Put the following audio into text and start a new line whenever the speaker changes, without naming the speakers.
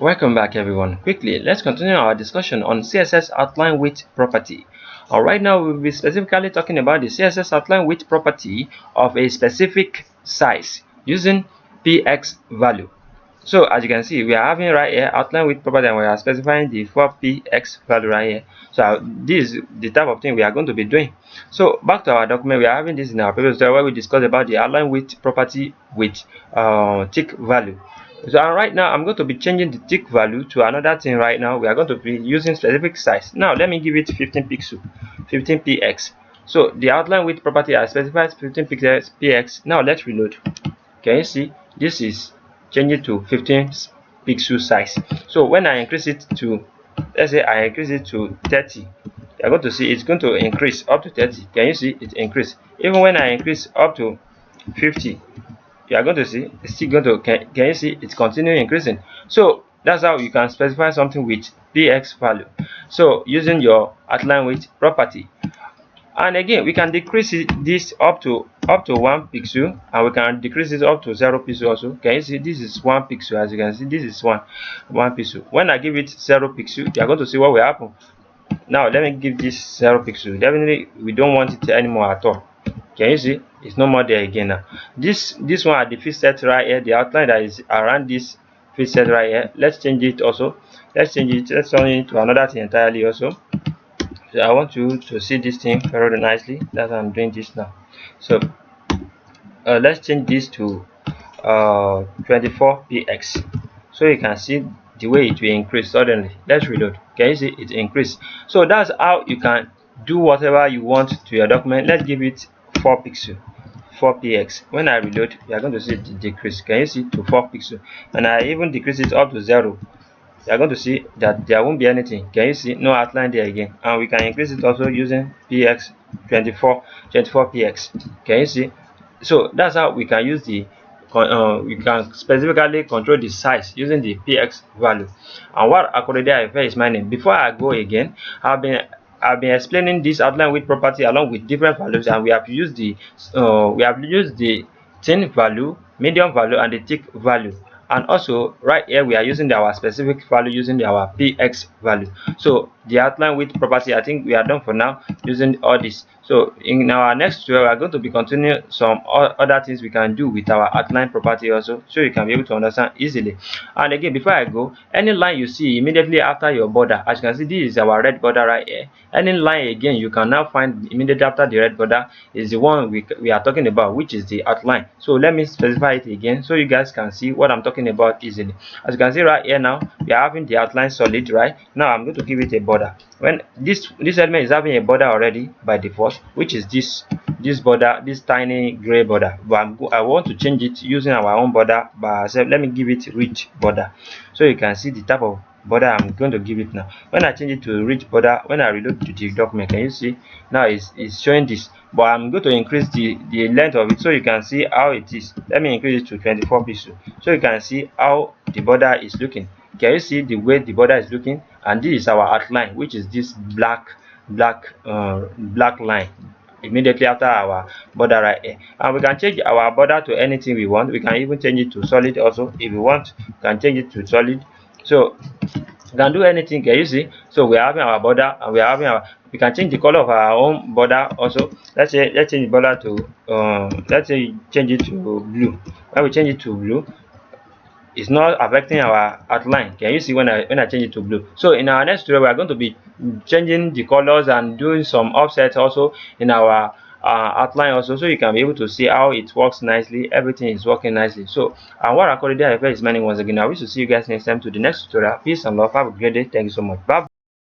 Welcome back everyone. Quickly, let's continue our discussion on CSS Outline Width property. Right now we'll be specifically talking about the CSS Outline Width property of a specific size using px value. So as you can see, we are having right here outline width property and we are specifying the 4px value right here. So this is the type of thing we are going to be doing. So back to our document, we are having this in our previous tutorial where we discussed about the outline width property with tick value. So right now I'm going to be changing the tick value to another thing. Right now we are going to be using specific size. Now let me give it 15 pixel, 15px. So the outline width property I specified 15 px. Now let's reload. Can you see this is changing to 15 pixel size? So when I increase it to, let's say I increase it to 30, you're going to see it's going to increase up to 30. Can you see it increase? Even when I increase up to 50, you are going to see it's still going to, can you see it's continuing increasing? So that's how you can specify something with px value, so using your outline width property. And again we can decrease this up to 1 pixel, and we can decrease it up to 0 pixel also. Can you see this is 1 pixel? As you can see, this is 1 pixel. When I give it 0 pixel, you are going to see what will happen. Now let me give this 0 pixel. Definitely we don't want it anymore at all. Can you see it's no more there again? Now this one at the fit set right here, the outline that is around this fit set right here, let's change it also. Let's change it, let's turn it to another thing entirely also. So I want you to see this thing very nicely. That's why I'm doing this now. So let's change this to 24px, so you can see the way it will increase suddenly. Let's reload. Can you see it increase? So that's how you can do whatever you want to your document. Let's give it 4 pixel, 4px. When I reload, you are going to see it decrease. Can you see to 4 pixel? And I even decrease it up to 0. You are going to see that there won't be anything. Can you see no outline there again? And we can increase it also using px 24px. Can you see? So that's how we can use the we can specifically control the size using the px value. And what akorede ayofe is my name. Before I go again, I've been explaining this outline width property along with different values, and we have used the thin value, medium value, and the thick value. And also right here we are using our specific value using our px value. So the outline width property, I think we are done for now using all this. So in our next tutorial we are going to be continuing some other things we can do with our outline property also, so you can be able to understand easily. And again, before I go, any line you see immediately after your border, as you can see this is our red border right here. Any line again you can now find immediately after the red border is the one we are talking about, which is the outline. So let me specify it again so you guys can see what I'm talking about easily. As you can see right here, now we are having the outline solid. Right now I'm going to give it a border. When this element is having a border already by default, which is this border, this tiny gray border, but I want to change it using our own border by ourselves. Let me give it rich border, so you can see the type of border I'm going to give it now. When I change it to rich border, when I reload to the document, can you see now it's showing this? But I'm going to increase the length of it so you can see how it is. Let me increase it to 24 pixels so you can see how the border is looking. Can you see the way the border is looking? And this is our outline, which is this black line immediately after our border right here. And we can change our border to anything we want. We can even change it to solid also if we want. We can change it to solid. So we can do anything. Can you see? So we are having our border, and we are having our, we can change the color of our own border also. Let's change the border to let's say change it to blue. When we change it to blue, it's not affecting our outline. Can you see when I change it to blue? So in our next tutorial we are going to be changing the colors and doing some offsets also in our outline also, so you can be able to see how it works nicely. Everything is working nicely. So what akorede ayofe is my name once again. I wish to see you guys next time to the next tutorial. Peace and love. Have a great day. Thank you so much. Bye.